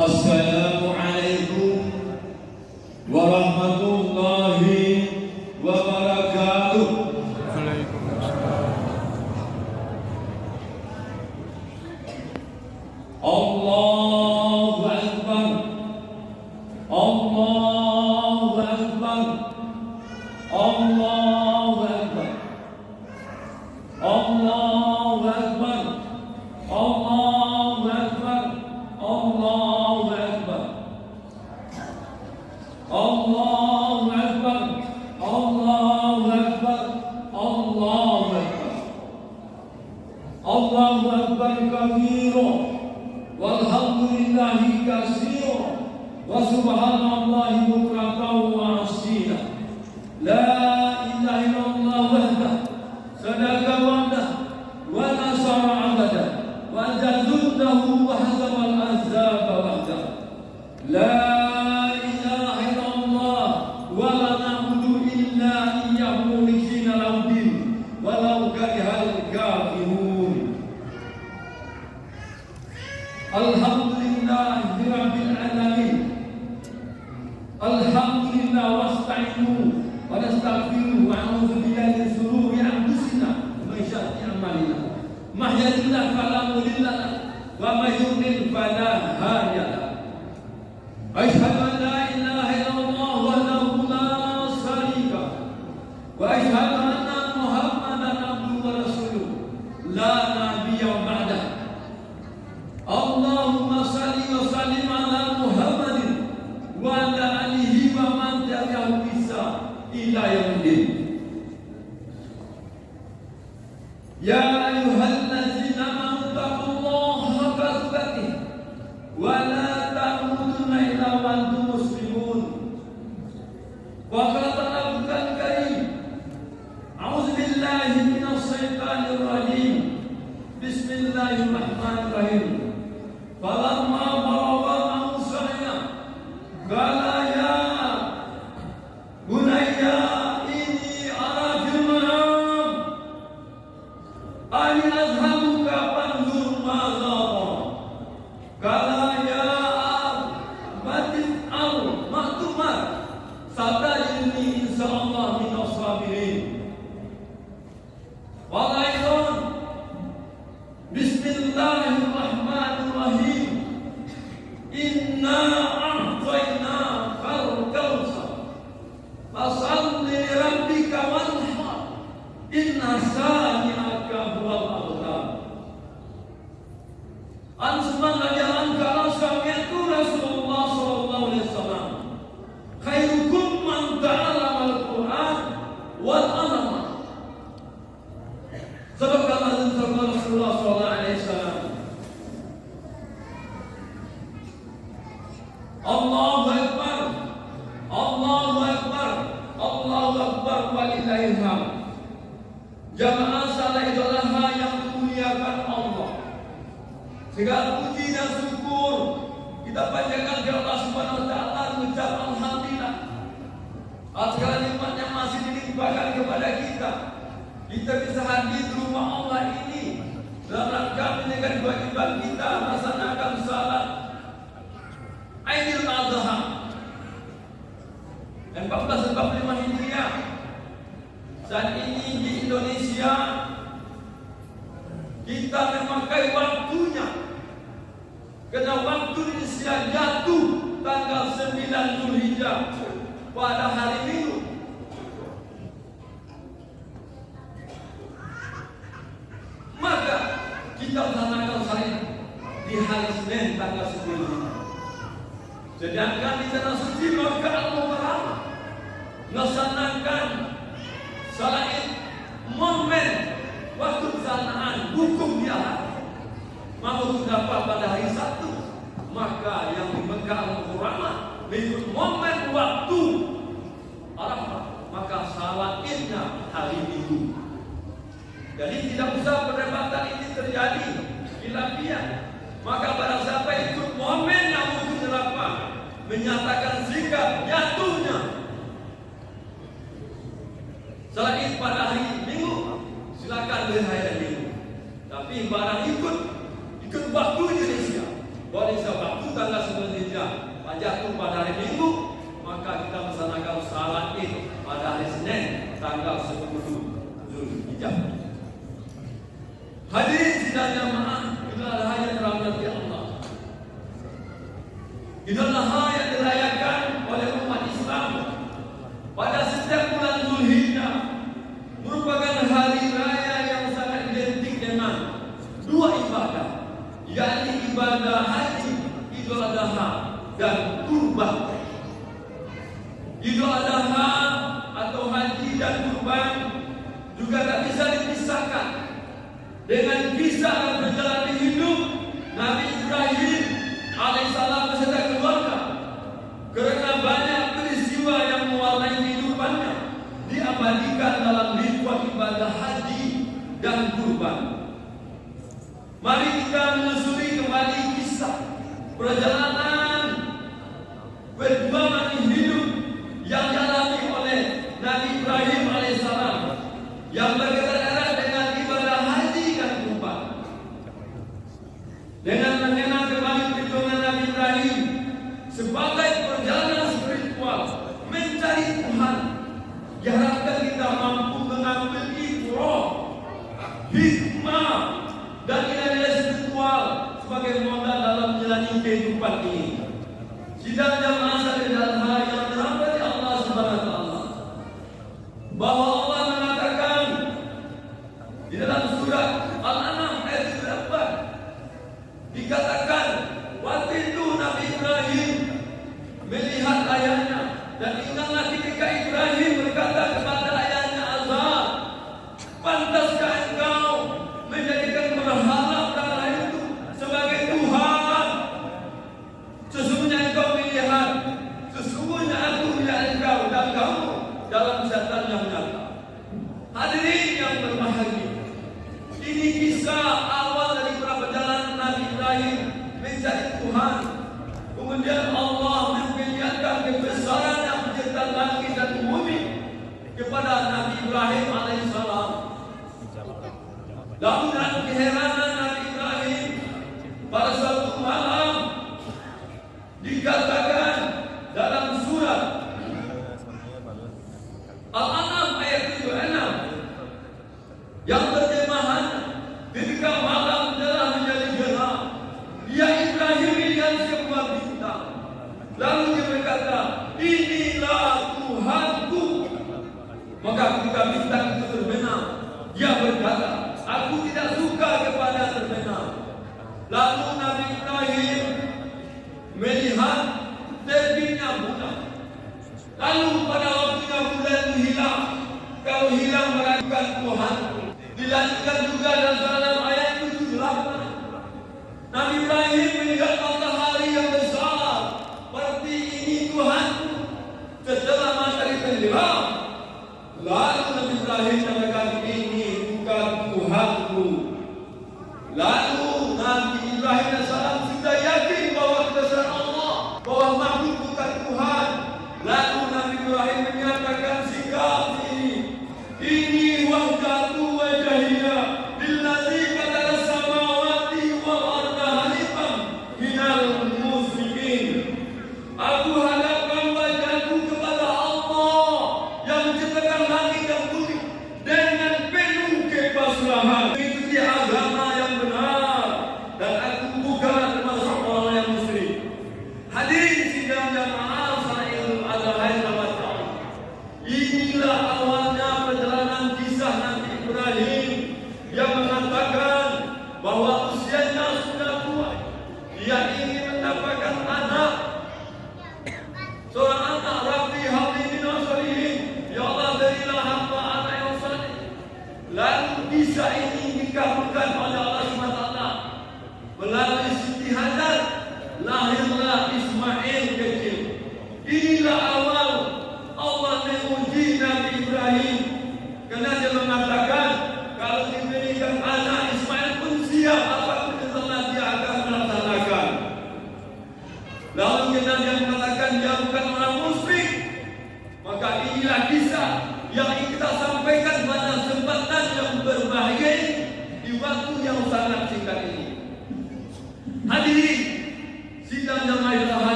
Assalamualaikum warahmatullahi wabarakatuh. Allahu Akbar. Allahu Akbar. Allahu Akbar. Allahu Akbar. Allahu Akbar. Allahu Akbar. Allahu Akbar. Allahu Akbar. Allahu Akbar. Allahu Akbar kabira walhamdulillahi katsira wa subhanallahi bukratan wa asila. La ilaha illallah wahdah sadaqa wa'dah wa nasara 'abada wa jaddahu wa hazama al-ahzaba wahdah. La ilaha illallah wa la na'budu illa iyyahu mukhlisina lahu-d-din walau karihal kafirun. Alhamdulillahi rabbil alamin. Alhamdulillah wasta'inu wa nastaghfiruh wa a'udzu billahi min shururi anfusina wa min sayyiati a'malina. May yahdihillahu fala mudilla lahu wa may yudlil fala hadiya lahu. Asyhadu an la ilaha illallah wahdahu la syarika lahu wa asyhadu anna Muhammadan abduhu wa rasuluh la nabiyya ba'dahu. Allahumma salli wa sallim ala Muhammadin wa ala alihi wa man tabi'ahu bi ihsan ila yaumil. Ya ayyuhallazina amanu taqullaha haqqa tuqatih wa la tamutunna illa wa antum muslimun. Wa qala Al-Qur'an Karim, a'udzu billahi minasy syaithanir rajim. Bismillahirrahmanirrahim. Falamma balaga ma'usaya qala ya bunayya inni ara fil manam ani azhabuka fanzur madza qala ya batin al maktumat satajidni insyaallah minas sabirin. Wa aidan bismillahirrahmanirrahim. Inna a'tainakal kautsar fashalli li rabbika wanhar inna shani'aka huwal abtar. Ansman lajaran kalau sami'tu Rasulullah sallallahu alaihi wasallam khairukum man ta'allama al-Qur'an wal 'allama. Sebab kata Rasulullah sallallahu alaihi wasallam, Allahu Akbar, Allahu Akbar, Allahu Akbar walillahil hamd. Jamaah salat Idul Adha yang dimuliakan Allah, segala puji dan syukur kita panjatkan kepada Allah Subhanahu wa taala, mengucap alhamdulillah atas segala nikmat yang masih dilimpahkan kepada kita. Kita bisa hadir di rumah Allah ini dalam rangka menjaga kewajiban kita melaksanakan salat Idul Adha 1445 Hijriah. Saat ini di Indonesia kita memakai waktunya karena waktu Indonesia jatuh tanggal 9 Zulhijjah pada hari Minggu. Maka kita melaksanakan salat di hari Senin tanggal 10. Sedangkan di tanah suci Makkah Al-Mukarramah melaksanakan salat momen waktu pelaksanaan hukum di Arafah mau dapat pada hari Sabtu. Maka yang di Makkah Al-Mukarramah mengikut momen waktu Arafah, maka salat Idnya hari Minggu. Jadi tidak usah perdebatan ini terjadi khilafiyah. Maka barang siapa ikut momen yang wujud Arafah menyatakan sikap jatuhnya salat Id pada hari Minggu, silakan berhari Minggu. Tapi barang ikut waktu Indonesia, boleh waktu tanggal 9 jatuh pada hari Minggu, maka kita melaksanakan salat Id pada hari Senin tanggal 10 Zulhijjah. Hadirin sidang jamaah Idul Adha yang dirahmati Allah. Idul Adha yang dirayakan oleh umat Islam pada setiap bulan Zulhijjah merupakan hari raya yang sangat identik dengan dua ibadah, yakni ibadah haji Idul Adha dan kurban. Idul Adha atau haji dan kurban juga tak bisa dipisahkan dengan kisah yang berjalan hidup Nabi Ibrahim alaihissalam beserta keluarga. Karena banyak peristiwa yang mewarnai kehidupannya diabadikan dalam ritual ibadah haji dan kurban. Mari kita menelusuri kembali kisah perjalanan perjuangan hidup yang dialami oleh Nabi Ibrahim alaihissalam yang berkaitan erat dengan ibadah haji dan kurban. Dengan mengenal kembali perjuangan Nabi Ibrahim sebagai perjalanan spiritual mencari Tuhan, diharapkan kita mampu mengambil ibrah, hikmah dan nilai-nilai spiritual sebagai modal dalam menjalani kehidupan ini. Sidang jamaah sekalian yang dirahmati Allah Subhanahu wa taala, bahwa Allah mengatakan di dalam surat Al-An'am ayat 4 dikatakan, waktu Nabi Ibrahim melihat ayahnya dan ingatlah ketika Ibrahim berkata kepada ayahnya Azar, pantaskah engkau menjadikan berhala berhala itu sebagai Tuhan? Sesungguhnya engkau melihat, sesungguhnya aku melihat engkau dan kamu dalam kesehatan yang nyata. Hadirin yang berbahagia, ini kisah awal dari perjalanan Nabi Ibrahim mencari Tuhan. Kemudian Allah memperlihatkan kebesaran yang menciptakan langit dan bumi kepada Nabi Ibrahim alaihissalam. Lalu dengan keheranan Nabi Ibrahim pada suatu malam dikatakan dalam surat Al-An'am ayat 76 yang terjemahan, ketika malam telah menjadi gelap, ya Ibrahim melihat sebuah bintang. Lalu dia berkata, inilah Tuhanku. Maka ketika bintang itu terbenam, dia berkata, aku tidak suka kepada terbenam. Lalu Nabi Ibrahim melihat terbitnya bulan. Lalu pada waktunya bulan itu hilang. Kalau hilang meragukan Tuhan. Dilanjutkan juga dalam ayat 78. Nabi Ibrahim melihat matahari yang besar. Seperti ini Tuhan. Setelah matahari tenggelam, lalu Nabi Ibrahim mengatakan, ini bukan Tuhanku. Lalu Nabi Ibrahim AS sudah yakin bahwa kebesaran Allah, bahwa makhluk bukan Tuhan. Lalu Nabi Ibrahim menyatakan sikap ini wahdatu wajahiyah lillazi qadara samawati wal arda hanifan minal musyrikin. Aku hadapkan wajahku kepada Allah yang menciptakan langit dan bumi dengan penuh kepasrahan, mengikuti agama yang benar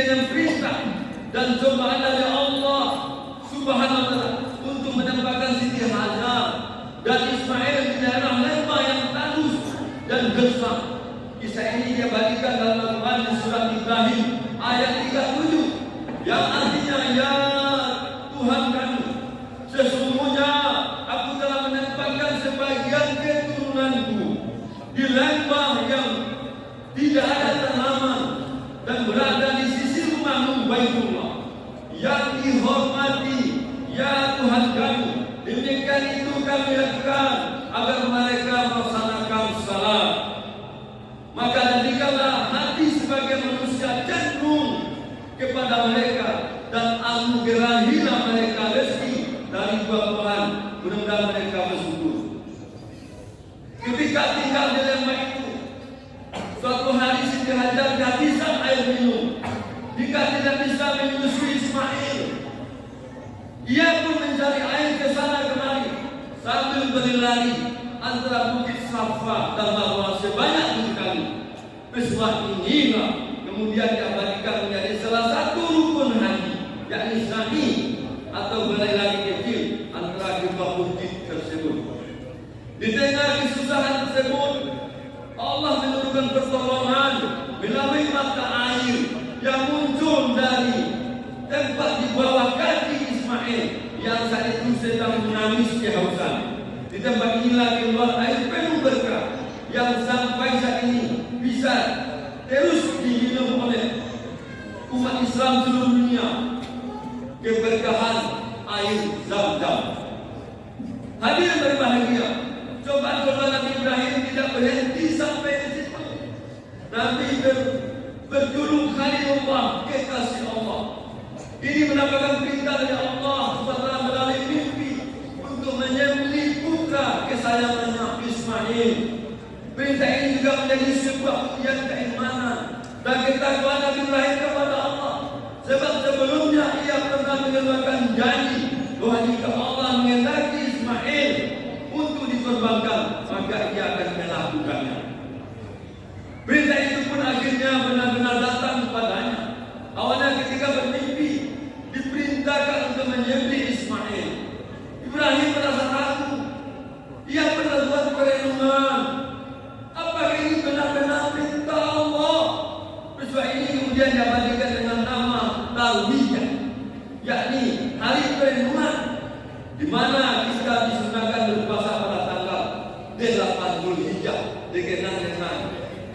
dengan perintah dan cobaan dari Allah Subhanahu wa taala untuk menempatkan Siti Hajar dan Ismail di daerah lembah yang tandus dan gersang. Kisah ini dia bagikan dalam Al-Quran di surat Ibrahim ayat 37 yang artinya, ya Tuhan kami, sesungguhnya aku telah menempatkan sebagian keturunanku di lembah yang tidak ada tanaman dan berada di sisi rumahmu Baitullah yang dihormati, ya Tuhan kami. Demikian itu kami lakukan agar mereka melaksanakan salat. Maka jadikanlah hati sebagai manusia cenderung kepada mereka dan anugerahilah mereka rezeki dari buah-buahan, mudah-mudahan mereka bersyukur. Ketika tinggal di lembah itu, suatu hari Siti Hajar kehabisan air minum. Jika tidak bisa menyusui Ismail, ia pun mencari air ke sana kemari sambil berlari antara bukit Safa dan Marwah sebanyak 7 kali. Peristiwa inilah kemudian diabadikan menjadi salah satu rukun haji, yakni sa'i atau berlari kecil antara kedua bukit tersebut. Di tengah kesusahan tersebut, Allah menurunkan pertolongan melalui mata air yang muncul dari tempat di bawah kaki Ismail yang saat itu sedang menangis kehausan. Di tempat inilah keluar air penuh berkah yang sampai saat ini bisa terus diminum oleh umat Islam seluruh dunia. Keberkahan air Zam-Zam. Hadirin berbahagia, cobaan Nabi Ibrahim tidak berhenti sampai di situ. Nabi berjuluk Khalilullah, kekasih Allah. Ini mendapatkan perintah dari Allah SWT melalui mimpi untuk menyembelih putra kesayangannya Ismail. Perintah ini juga menjadi sebuah ujian keimanan dan ketakwaan Nabi Ibrahim kepada Allah. Sebab sebelumnya ia pernah mengeluarkan janji bahwa jika Allah mengendaki Ismail untuk dikorbankan, maka ia akan melakukannya. Perintah itu pun akhirnya benar-benar datang kepadanya. Awalnya ketika bermimpi diperintahkan untuk menyembelih Ismail, Ibrahim merasa ragu. Ia pernah buat perenungan, apakah ini benar-benar perintah Allah? Peristiwa ini kemudian diabadikan dengan nama Tarwiyah, yakni hari perenungan, di mana kita disunahkan berpuasa pada tanggal 8 Zulhijjah dikenal dengan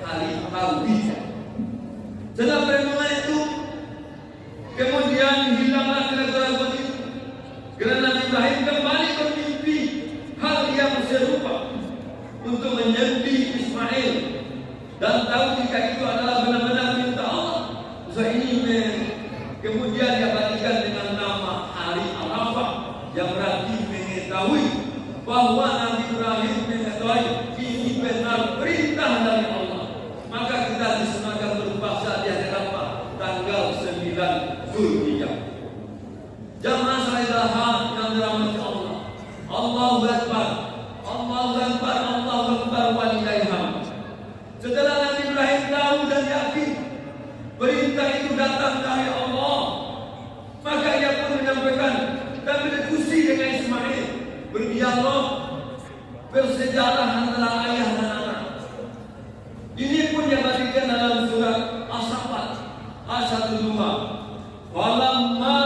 hari Tarwiyah. Setelah perenungan itu, kemudian hilanglah keraguan itu, karena Nabi Ibrahim kembali bermimpi hal yang serupa untuk menyembelih Ismail dan tahu jika itu adalah benar-benar perintah Allah. Usaha ini kemudian diabadikan dengan nama hari Arafah, yang berarti mengetahui bahwa Nabi Ibrahim mengetahui ini benar perintah dari Allah. Maka kita disunahkan berpuasa di hari Arafah tanggal 9 Zulhijjah. Jamaah salawat yang dirahmati Allah. Allahu Akbar, Allahu Akbar, Allahu Akbar walillahil hamd. Setelah Nabi Ibrahim tahu dan yakin perintah itu datang dari Allah, maka ia pun menyampaikan dan berdiskusi dengan Ismail, berdialog, bersejarah antara ayah dan anak. Ini pun diabadikan dalam surat As-Saffat ayat 1-2. Walamma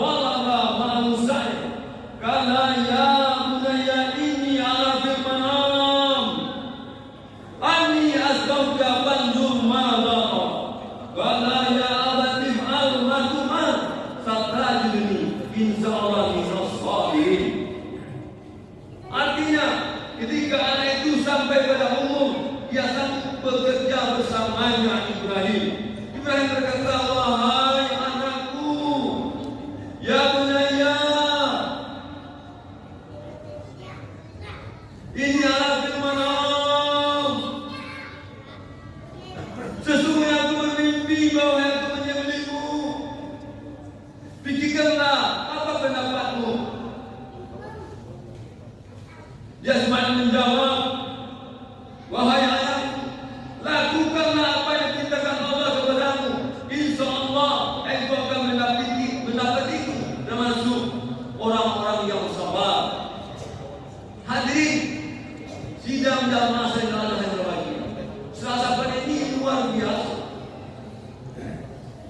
walagha ma'usai kana ya bunayya inni ala fil manam anni asbauka fanzur madha kana ya abati al matuma satajidni insyaallah minas sabirin. Artinya ketika anak itu sampai pada umur ia sanggup bekerja bersamanya Ibrahim. Ibrahim berkata, wahai anakku, ya bunayya, ini adalah firman. Sesungguhnya aku bermimpi bahwa aku menyembelihmu. Pikirkanlah apa pendapatmu.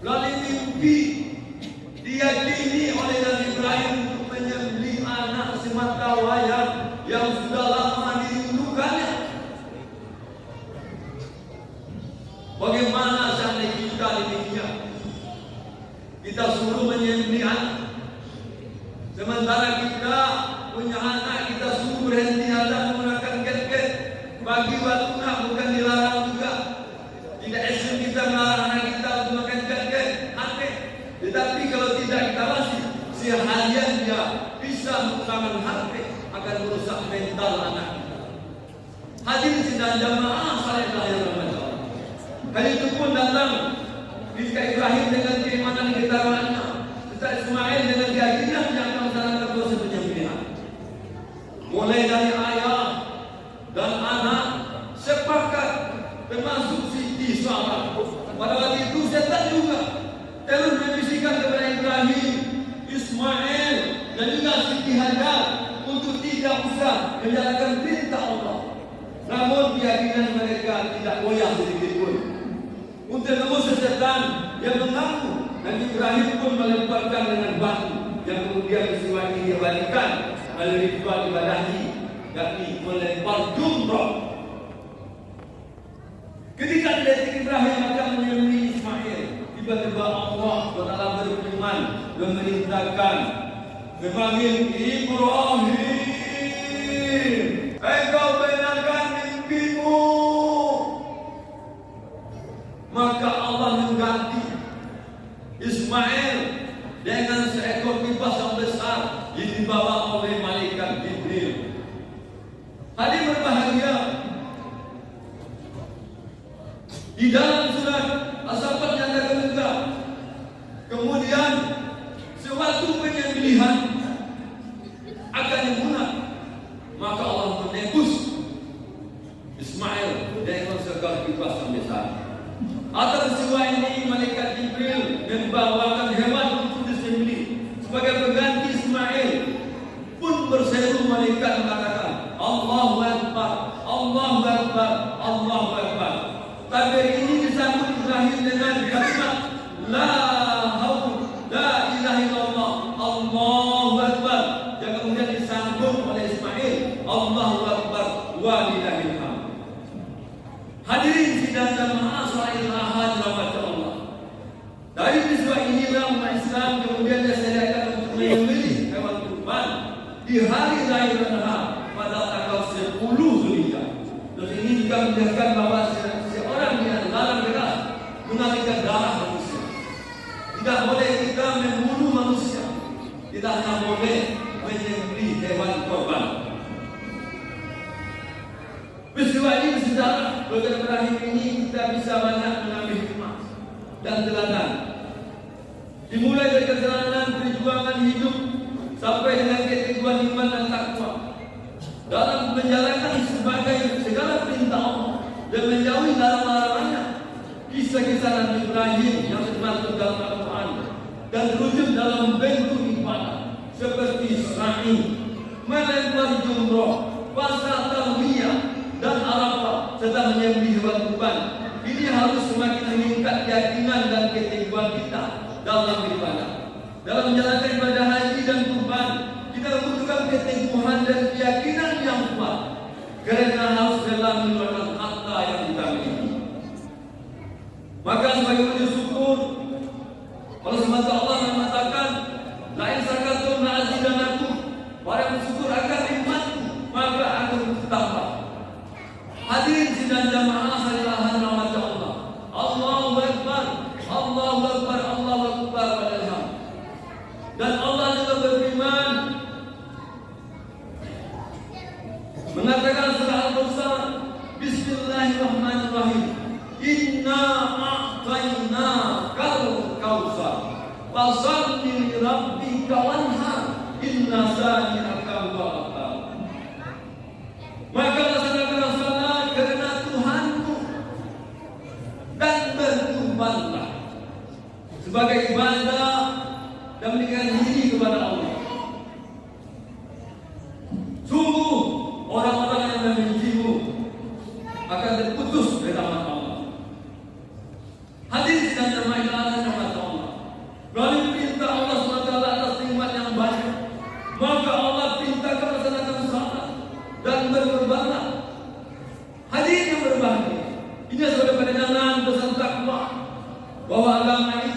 melalui mimpi diyakini oleh Nabi Ibrahim untuk menyembelih anak sematawayang yang sudah lama dirindukannya. Bagaimana seandainya kita demikian? Kita suruh menyembelih anak, sementara kita punya anak, kita suruh berhenti anak menggunakan gadget. Bagi waktu nak bukan dilarang juga. Tidak ekstrim kita melarang anak kita untuk makan gadget, HP. Tetapi kalau tidak kita wasih, seharian dia bisa menggunakan HP akan merusak mental anak kita. Hadirin sidang jamaah salehlah yang berbahagia. Kali itu pun datang Rizka Ibrahim dengan keimanan ketawanya, Ustaz Ismail dengan keyakinan yang akan melaksanakan proses penyembelihan. Mulai dari ayah dan anak sepakat, termasuk Siti Sarah. Pada waktu itu setan juga terus membisikkan kepada Ibrahim, Ismail dan juga Siti Hajar untuk tidak usah menjalankan perintah Allah. Namun keyakinan mereka tidak goyah sedikit pun. Untuk menembus setan yang mengaku, Nabi Ibrahim pun melemparkan dengan batu yang kemudian peristiwa ini dibalikan oleh ritual ibadahi, yakni melempar jumrah. Ketika detik Ibrahim akan menyembelih Ismail, tiba-tiba Allah Taala berfirman dan memerintahkan, memanggil Ibrahim, engkau benarkan mimpimu. Maka Allah mengganti Ismail dengan seekor kibas yang besar yang dibawa oleh malaikat Jibril. Hadirin berbahagia, di dalam surat As-Saffat yang kedua, kemudian sewaktu penyembelihan akan dimulai, maka Allah menebus Ismail dengan seekor kibas yang besar. Atas peristiwa ini malaikat Jibril membawakan hewan untuk disembelih sebagai pengganti Ismail pun berseru malaikat mengatakan, Allahu Akbar, Allahu Akbar, Allahu Akbar. Takbir ini disambut Ibrahim dengan kalimat La haula la ilaha illallah, Allahu Akbar, yang kemudian disambung oleh Ismail, Allahu Akbar walillahil hamd. Hadirin sidang jamaah salehah rahmat Allah. Dari peristiwa inilah umat Islam kemudian disediakan untuk menyembelih hewan kurban di hari raya Idul Adha pada tanggal 10 Zulhijjah. Terus ini juga menjelaskan bahwa seorang yang dilarang keras mengalirkan darah manusia. Tidak boleh kita membunuh manusia. Kita hanya boleh menyembelih hewan kurban. Peristiwa ini bersejarah. Belajar Ibrahim ini kita bisa banyak mengambil hikmah dan teladan. Dimulai dari perjalanan perjuangan hidup sampai dengan keteguhan iman dan takwa dalam menjalankan segala perintah Allah dan menjauhi larangan-larangannya. Kisah-kisah Nabi Ibrahim yang termasuk dalam Al-Quran dan terwujud dalam bentuk ibadah seperti sa'i, melempar jumroh, puasa talbiyah dan Arafah serta menyembelih hewan kurban. Ini harus semakin meningkat keyakinan dan keteguhan kita dalam beribadah. Dalam menjalankan ibadah haji dan kurban, kita membutuhkan keteguhan dan keyakinan yang kuat, kerana harus rela mengeluarkan harta yang kita miliki. Maka sebagai wujud syukur, Allah SWT mengatakan, La in syakartum la azidannakum. Orang bersyukur akan nikmatku, maka akan bertambah. Hadirin sidang jamaah salehah rahmat Allah. Allahu Akbar, Allahu Akbar, Allahu Akbar walhamd. Dan Allah juga berfirman mengatakan surah Al-Kautsar, Bismillahirrahmanirrahim. Inna a'tainakal kautsar. Fashalli li rabbika wanhar. Inna shani'aka huwal abtar. Maka laksanakanlah salat karena Tuhanmu dan berkurbanlah sebagai ibadah dan mendekatkan diri kepada Allah. Sungguh orang-orang yang membencimu akan terputus dari rahmat Allah. Hadis dan jamaah Allah.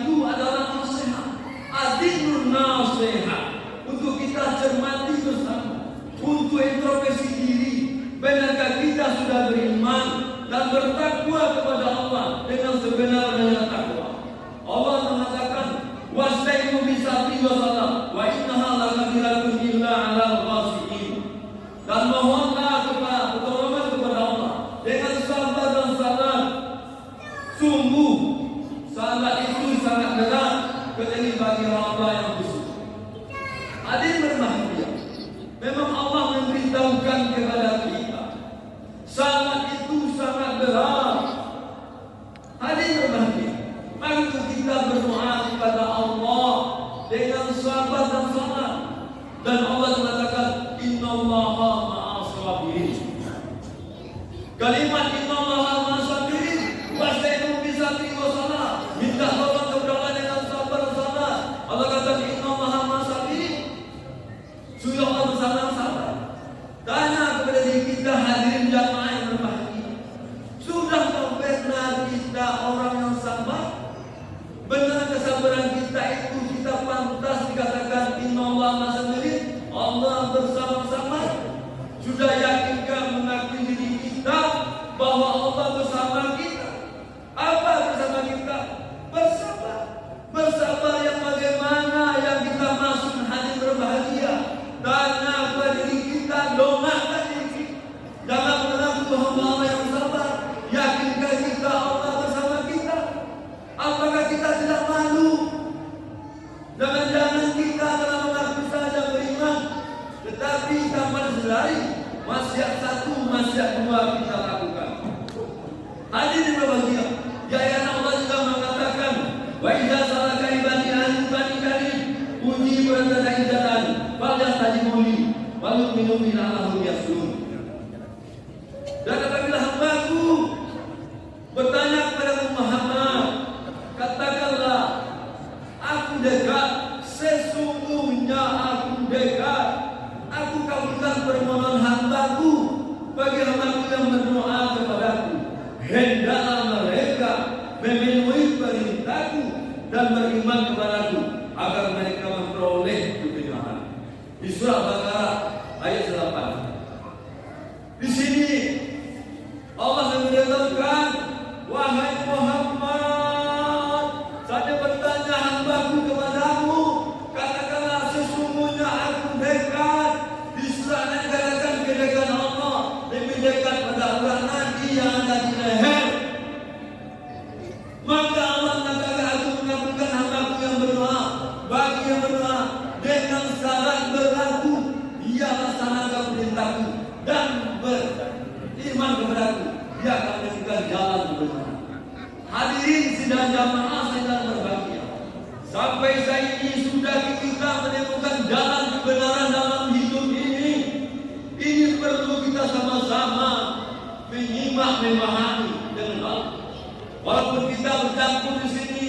itu adalah nasihat, adilun nasihat, untuk kita cermati bersama, untuk introspeksi diri. Benarkah kita sudah beriman dan bertakwa kepada Allah dengan sebenarnya takwa? Allah mengatakan, "Wasta'inu bis-sabri was-salah, wa innaha lakabiratun illa 'alal khashi'in." Dan mohonlah pertolongan kepada Allah dengan sabar dan salat. Sungguh salat itu sangat berat kecuali bagi hamba yang khusyuk. Hadirin berbahagia, memang Allah memberitahukan kepada kita salat itu sangat berat. Hadirin berbahagia, mari kita berdoa kepada Allah dengan sabar dan salat. Dan Allah mengatakan, "Innallaha ma'as sabirin." Kalimat "Innallaha ma'as sabirin" wasta'inu bis-sabri was-salah, minta tolong kepada Allah dengan sabar dan salat. Allah kata, "Innallaha ma'as sabirin." Sudah Allah bersama sabar. Tanya kepada diri kita, hadirin jamaah yang berbahagia, sudahkah pernah kita orang yang sabar? Benar kesabaran kita itu kita pantas dikatakan innallaha ma'as sabirin, Allah bersama-sama? Sudah yakinkah mengakui diri kita bahwa Allah bersama kita? Apa bersama kita? Bersabar. Bersabar yang bagaimana yang kita maksud, hadirin berbahagia? Tanya kepada diri kita, doakan diri kita. Jangan mengaku hamba Allah yang sabar. Yakinkah kita Allah bersama kita? Apakah kita tidak malu? Jangan-jangan kita telah mengaku saja beriman, tetapi tanpa disadari maksiat satu, maksiat dua kita lakukan. Hadirin berbahagia, ya Allah juga mengatakan, "Wa idza salaka ibadi anni karim uji berada izatan falyastajibu li wa yu'minu bi annahum yaslun." Dan apabila hambaku bertanya kepada Muhammad, katakanlah, "Aku dekat, sesungguhnya aku dekat. Aku kabulkan permohonan hambaku bagi hambaku yang berdoa kepadaku. Hendaklah mereka memenuhi perintahku dan beriman kepadaku agar mereka memperoleh kebenaran." Di surah Baqarah ayat 8. Di sini Allah memberitahukan, "Wahai Muhammad, saya bertanya hambaku kepadamu, katakanlah sesungguhnya aku dekat." Di surah yang dikatakan kedekatan Allah lebih dekat pada urat nadi yang ada di leher. Maka Allah mengatakan, "Aku mengabulkan hambaku yang berdoa." Bagi yang berdoa dengan syarat berlaku, ia laksanakan perintahku dan beriman kepadaku, dia akan menunjukkan jalan kebenaran. Hadirin sidang jamaah sedang berbahagia, sampai saat ini sudah kita menemukan jalan kebenaran dalam hidup ini. Ini perlu kita sama-sama menyimak, memahami dengan baik. Walaupun kita bercampur di sini,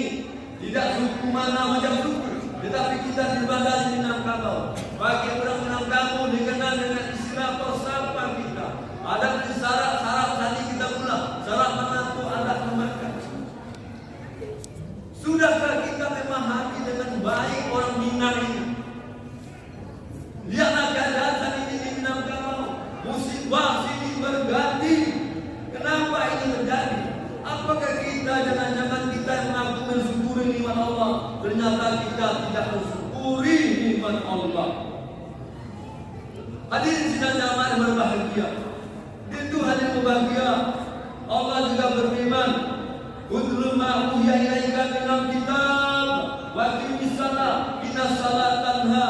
tidak suku mana macam suku, tetapi kita berbandar di Minangkabau. Bagi orang Minangkabau dikenal dengan istilah persapa kita. Ada syarat-syarat tadi kita ulang, syarat menantu adat memerkan. Sudahkah kita memahami dengan baik orang Minang ini? Lihatlah keadaan saat ini di Minangkabau. Musibah sini berganti. Kenapa ini terjadi? Apakah kita jangan-jangan kita yang mengaku mensyukuri nikmat Allah, ternyata kita tidak mensyukuri nikmat Allah? Hadirin sidang jamaah yang berbahagia, itu hadirin berbahagia, Allah juga berfirman, "Utlu ma uhiya ilaika minal kitab wa aqimis shalah inna shalata tanha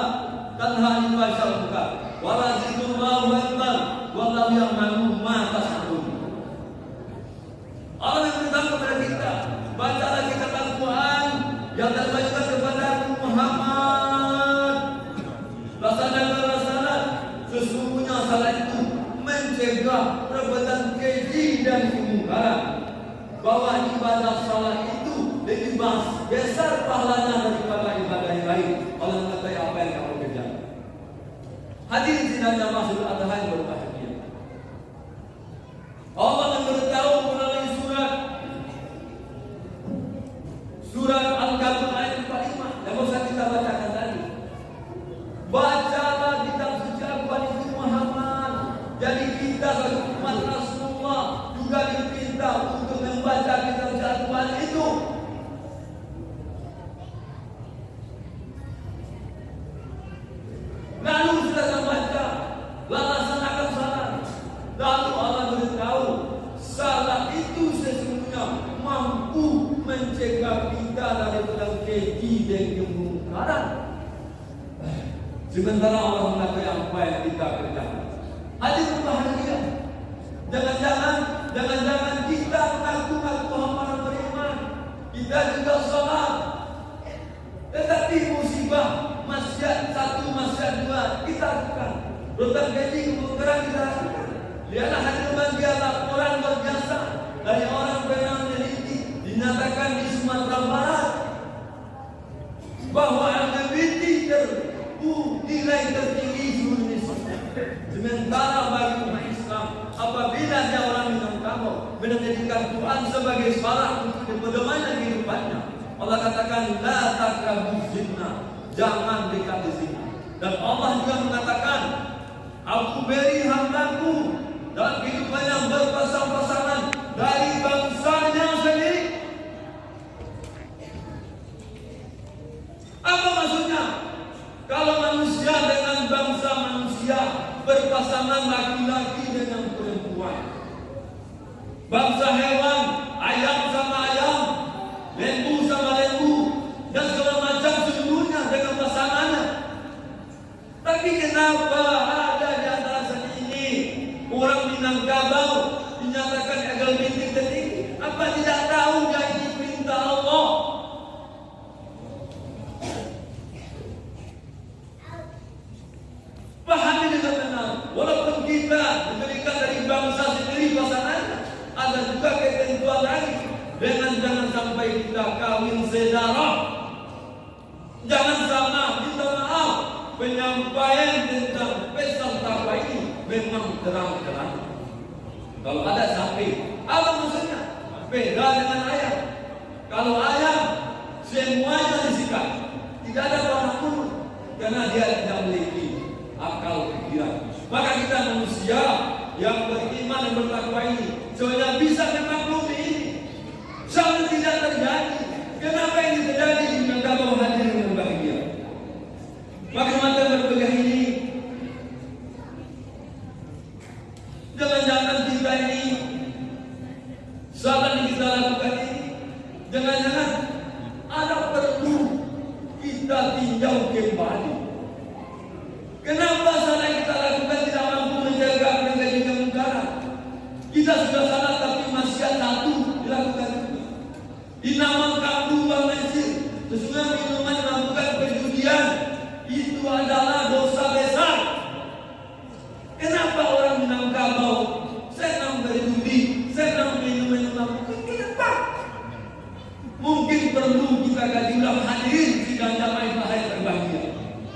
'anil fahsya'i wal munkar wa la zikrullahi akbar wallahu ya'lamu ma tasna'un." Allah memberitahu kepada kita, bacalah kitab Al-Quran yang terbaca kepada Muhammad. Laksanakanlah salat, sesungguhnya salat itu mencegah perbuatan keji dan kemungkaran. Bahwa ibadah salat itu lebih besar pahalanya daripada ibadah yang lain. Allah mengetahui apa yang kamu kerjakan. Hadirin sidang jamaah Idul Adha yang berbahagia, Allah memberitahu melalui surat Al-Kahfi keji dan kemungkaran. Sementara Allah mengakui apa yang kita kerjakan. Hadir berbahagia. Jangan-jangan kita mengaku-ngaku hamba beriman. Kita juga sholat. Tetapi musibah, maksiat satu, maksiat dua kita lakukan. Rotan keji, kemungkaran kita lakukan. Lihatlah hadir bahagia laporan luar biasa dari orang bernama meneliti, dinyatakan di Sumatera Barat bahwa LGBT nilai tertinggi di Indonesia. Sementara bagi umat Islam, apabila dia orang Minangkabau menjadikan Quran sebagai syarat untuk pedoman kehidupannya, Allah katakan la taqrabuz zina, jangan dekati zina. Dan Allah juga mengatakan, aku beri hambaku dalam kehidupan yang berpasang-pasangan dari bangsanya sendiri. Apa maksudnya? Kalau manusia dengan bangsa manusia berpasangan laki-laki dengan perempuan, bangsa hewan, ayam sama ayam, lembu sama lembu, dan segala macam seluruhnya dengan pasangannya. Tapi kenapa ada di antara ini orang Minangkabau dinyatakan LGBT tertinggi? Apa tidak tahu dia ini perintah Allah? Pahami dengan benar. Walaupun kita diberikan dari bangsa sendiri pasangannya, ada juga ketentuan lagi. Jangan sampai kita kawin sedara. Jangan sama, minta maaf. Penyampaian tentang pesta takwa ini memang terang-terang. Kalau ada sapi, apa maksudnya? Beda dengan ayam. Kalau ayam semuanya disikat, tidak ada warna pun, karena dia tidak memiliki akal pikiran. Maka kita manusia yang beriman dan bertakwa ini sebenarnya bisa memaklumi ini. Sama tidak terjadi. Kenapa ini terjadi? Minangkabau hadir dengan bahagia. Maka mata berbahagia ini, jangan-jangan kita ini saat yang kita lakukan ini, jangan-jangan ada perlu kita tinjau kembali. Kenapa salah yang kita lakukan tidak mampu menjaga keji kemungkaran? Kita sudah salah tapi maksiat satu dilakukan juga. Dinamakan dua mesir. Sesungguhnya minuman yang melakukan perjudian itu adalah dosa besar. Kenapa orang Minangkabau senang berjudi, senang minum mabuk? Kenapa? Mungkin perlu kita kaji ulang hadirin sidang jamaah Ibadah berbahagia.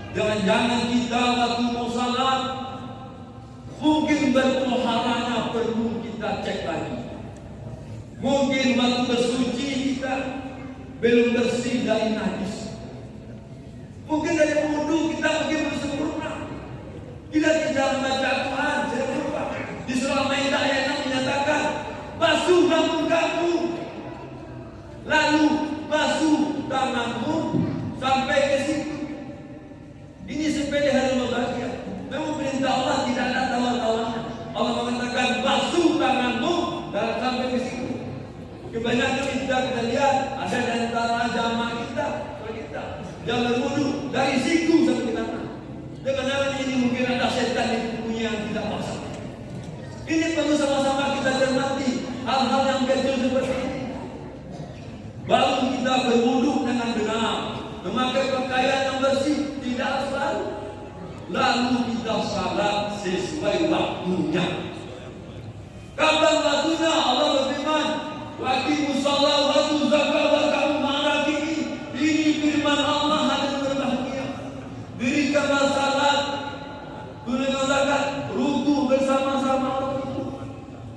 Jangan-jangan kita waktu mau salat mungkin bermuharanya perlu kita cek lagi. Mungkin waktu bersuci kita belum bersih dari najis. Mungkin dari wudu kita mungkin belum sempurna. Kita tidak membaca Quran, jangan lupa. Di surah Maidah ayat 6 menyatakan, basuh kamu, lalu basuh tanganmu sampai ke situ. Ini sepele hari berbahagia. Memang perintah Allah tidak ada tawar-tawarnya. Allah mengatakan basuh tanganmu dan sampai ke situ. Kebanyakan kita lihat ada di antara jamaah kita yang berwudu dari siku sampai ke tangan. Dengan ini mungkin ada setan di tubuhnya yang tidak basah. Ini perlu sama-sama kita cermati hal-hal yang kecil seperti ini. Baru kita berwudu dengan benar, memakai pakaian yang bersih, tidak selalu. Lalu kita salat sesuai waktunya. Kapan waktunya? Allah berfirman, waqimus shalah wa atuz zakah wa ka'u ma'araki'i. Ini firman Allah hadir berbahagia. Dirikanlah salat, tunaikan zakat, ruku bersama-sama orang itu.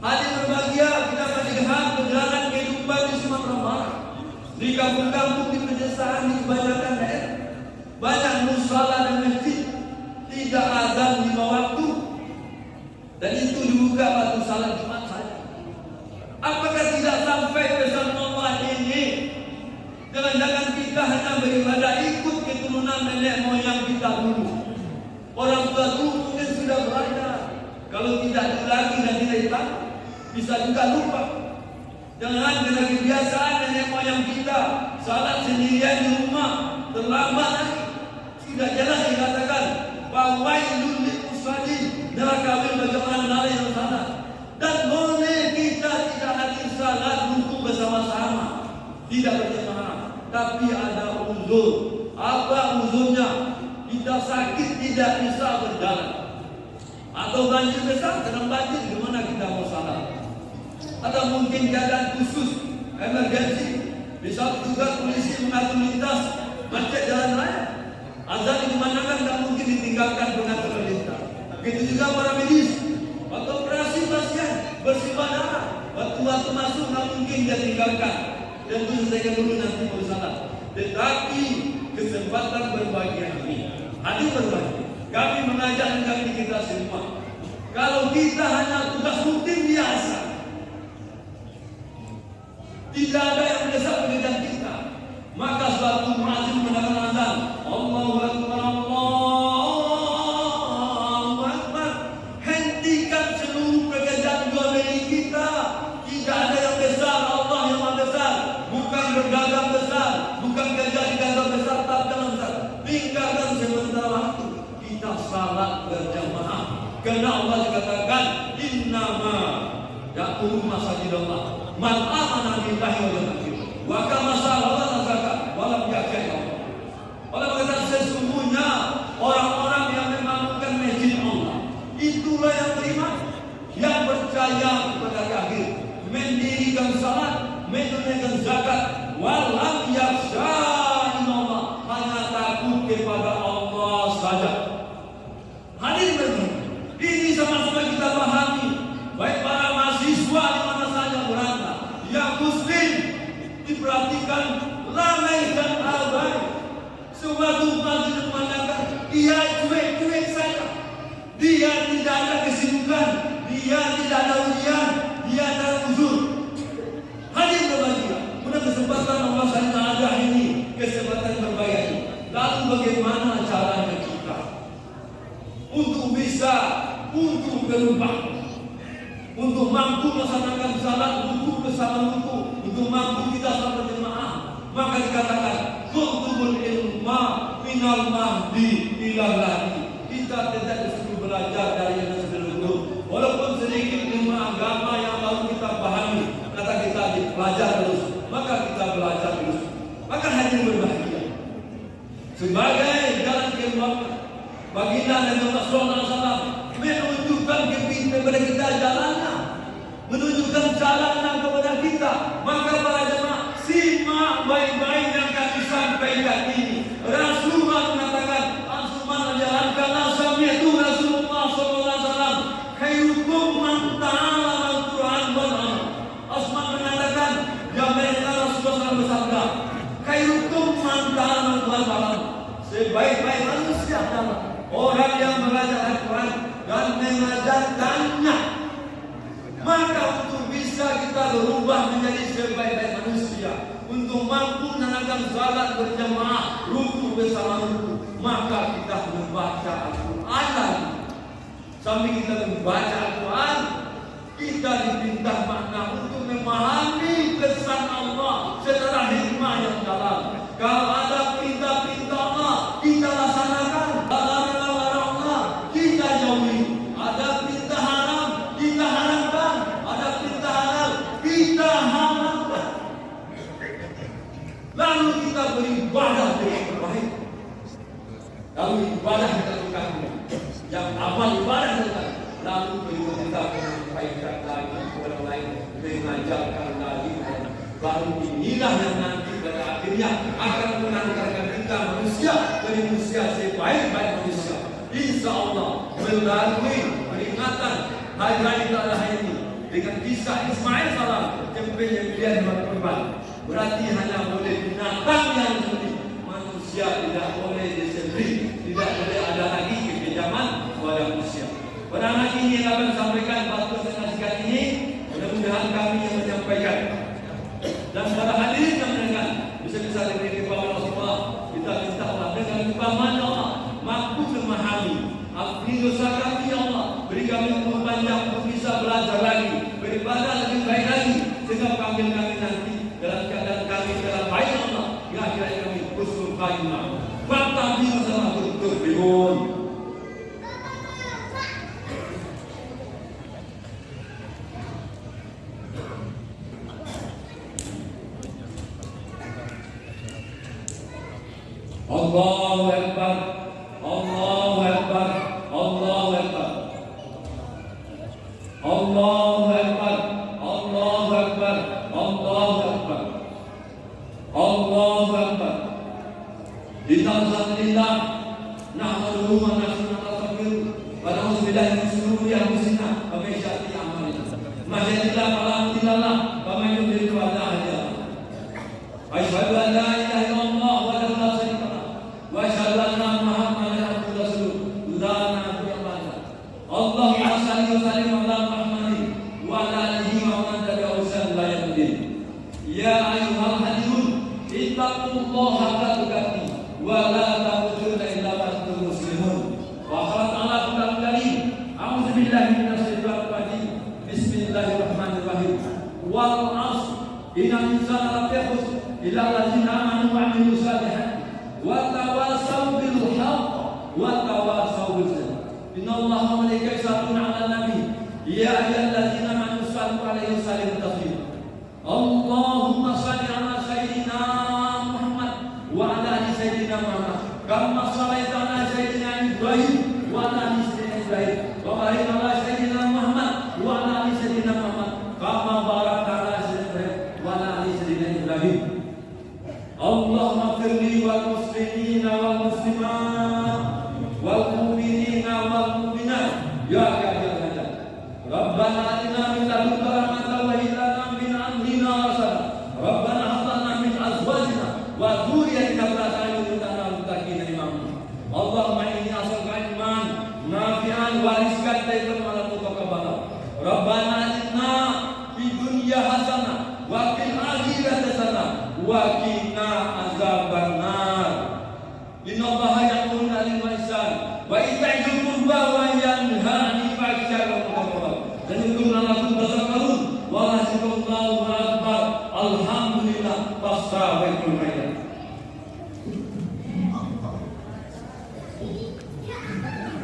Hadir berbahagia, kita melihat perjalanan kehidupan di Sumatera Barat. Di kampung-kampung, di pedesaan, di kebanyakan daerah, banyak musala dan masjid tidak azan 5 waktu, dan itu dibuka waktu salat Jumat saja. Apakah tidak sampai pesan Allah ini? Jangan-jangan kita hanya beribadah ikut keturunan nenek moyang kita dulu. Orang tua dulu mungkin sudah berada. Kalau tidak lagi dan tidak hitam, bisa juga lupa. Jangan karena kebiasaan nenek moyang kita salat sendirian di rumah, terlambat lagi. Tidak jelas dikatakan fawailul lil musallin, neraka bagi orang lalai yang salat. Dan boleh kita tidak hadir salat untuk bersama-sama, tidak berjamaah, tapi ada uzur. Apa uzurnya? Kita sakit tidak bisa berjalan, atau banjir besar, kena banjir, gimana kita mau salat? Atau mungkin keadaan khusus, emergensi. Misal juga polisi mengatur lintas, macet jalan raya. Azan dikumandangkan tidak mungkin ditinggalkan pengatur lintas. Begitu juga para medis, waktu operasi pasien bersifat darah, waktu masuk tidak mungkin dia tinggalkan. Dan itu selesaikan dulu nanti baru salat. Tetapi kesempatan berbagi ini, hadir berbagi. Kami mengajak negara kita semua. Kalau kita hanya tugas rutin biasa, tidak ada yang mendesak pekerjaan kita, maka suatu muazzin mendengar azan, Allahu Akbar, Allahu Akbar, hentikan seluruh pekerjaan jual beli kita. Tidak ada yang besar, Allah yang maha besar. Bukan berdagang besar, bukan kerja di kantor besar, tak dalam besar. Tinggalkan sementara waktu kita salat berjamaah. Karena Allah dikatakan innama ya'muru masajidallah man amana billahi wal yawmil akhir wa kama salawat zakat wa lam yakhsha Allah. Allah berkata sesungguhnya orang-orang yang membangunkan masjid Allah itulah yang beriman, yang percaya kepada akhir, mendirikan salat, menunaikan zakat, wa lam yakhsha Allah, hanya takut kepada Allah saja. Hadirin berbahagia, ini sama-sama kita pahami, baik para mahasiswa di mana saja berada, yang muslim diperhatikan lalai dan abai. Suatu masjid memandangkan dia cuek-cuek saja, dia tidak ada kesibukan, dia tidak ada ujian, dia ada uzur. Hadirin berbahagia, mudah kesempatan Allah Taala ini kesempatan berbagi. Lalu bagaimana caranya kita untuk bisa untuk berubah, untuk mampu melaksanakan salat wudu bersama wudu, untuk mampu kita salat berjamaah? Maka dikatakan kutubul ilma minal mahdi ilal lahdi. Kita tidak disuruh belajar dari yang sebelum, walaupun sedikit ilmu agama yang baru kita pahami, kata kita belajar terus, maka kita belajar terus. Maka hadirin berbahagia, sebagai jalan keilmuan, baginda Nabi Muhammad SAW menunjukkan kepada kita jalannya, menunjukkan jalannya kepada kita. Maka para jemaah simak baik-baik yang kami sampaikan ini. Rasulullah mengatakan, "Asuman menjalankan sami'tu Rasulullah SAW khairukum man ta'allama al-Qur'an wal 'amal." Asman mengatakan, yang mereka Rasulullah SAW bersabda, "Khairukum man ta'allama al-Qur'an wal 'amal." Sebaik-baik manusia adalah orang yang belajar Al-Quran dan mengajarkannya. Maka untuk bisa kita berubah menjadi sebaik-baik manusia, untuk mampu menjalankan salat berjamaah, ruku bersama ruku, maka kita membaca Al-Quran. Sambil kita membaca Al-Quran, kita diperintah makna untuk memahami pesan Allah secara hikmah yang dalam. Kalau ada perintah-perintah Allah, kita laksanakan. Larang-larang Allah, kita jauhi. Ada perintah haram, kita haramkan. Ada perintah halal, kita haramkan. Lalu kita beribadah dengan terbaik. Lalu ibadah kita lakukan yang amal ibadah kita. Lalu kita menyampaikan lagi kepada orang lain, mengajarkan lagi. Baru inilah yang nanti pada akhirnya akan mengantarkan kita manusia dari manusia sebaik-baik manusia. Insya Allah melalui peringatan hari raya Idul Adha ini dengan kisah Ismail salam jemput yang dia berkorban. Berarti hanya boleh binatang yang disembelih, manusia tidak boleh disembelih, tidak boleh ada lagi kekejaman kepada manusia. Pada hari ini yang akan sampaikan pastor nasihat ini, mudah-mudahan kami yang menyampaikan dan para hadirin yang mendengar bisa diberi kepada Allah. Kita minta Allah dengan kepahaman Allah mampu memahami. Ampuni dosa kami ya Allah, beri kami umur panjang untuk bisa belajar lagi, beribadah lebih baik lagi, sehingga panggil kami nanti dalam keadaan kami dalam baik Allah. husnul khatimah. Fattabi'u sabila tuflihun. Allahu Akbar, Allahu Akbar, Allahu Akbar, Allahu Akbar, Allahu Akbar, Allahu Akbar, Allahu Akbar. Alhamdulillah, nahmaduhu wa nasta'inuhu wa na'udzu billahi min shururi anfusina wa min sayyiati a'malina. Man yahdihillahu fala mudilla lahu wa man yudlil fala hadiya lahu. Asyhadu an la ilaha illallah wahdahu la syarika lahu wa asyhadu anna Muhammadan abduhu wa rasuluh la nabiyya ba'dahu. Allahumma shalli wa sallim ala Muhammadin wa ala alihi wa man tabi'ahu bi ihsan ila yaumil. Ya ayyuhal hadiun ittaqullaha haqqa tuqatih wa la tamutunna illa wa antum muslimun. Wa qala ta'ala Al-Qur'anul Karim, a'udzu billahi minasy syaithanir rajim. Bismillahirrahmanirrahim. Wal 'ashr innal insana lafi khusr illa allazina amanu wa 'amilus solihati wa tawassaw bil haqq wa tawassaw bis sabr. Innallaha wa malaikatahu yusalluna 'alan nabi ya ayyuhallazina amanu sallu 'alaihi wa sallimu taslima. Allahumma shalli 'ala sayyidina Muhammad wa 'ala ali sayyidina Muhammad kama shallaita 'ala sayyidina Ibrahim wa 'ala ali sayyidina Ibrahim wa barik 'ala sayyidina Muhammad wa 'ala ali sayyidina Muhammad kama barakta 'ala sayyidina Ibrahim wa 'ala ali sayyidina Ibrahim. Allahumma ighfir li wal muslimina wal muslimat wal mu'minina wal mu'minat ya Allah. Rabbana atina min ladunka rahmatan wa hab lana min amrina rashada. Rabbana hab lana min azwajina wa dhurriyyatina qurrata a'yun waj'alna lil muttaqina imama. Allahumma inni as'aluka ilman nafi'an wa rizqan thayyiban wa la mutaqabbalan. Rabbana atina fid dunya hasanah wa fil akhirati hasanah wa qina azabannar. Innallaha ya'muru bil 'adli wal ihsan wa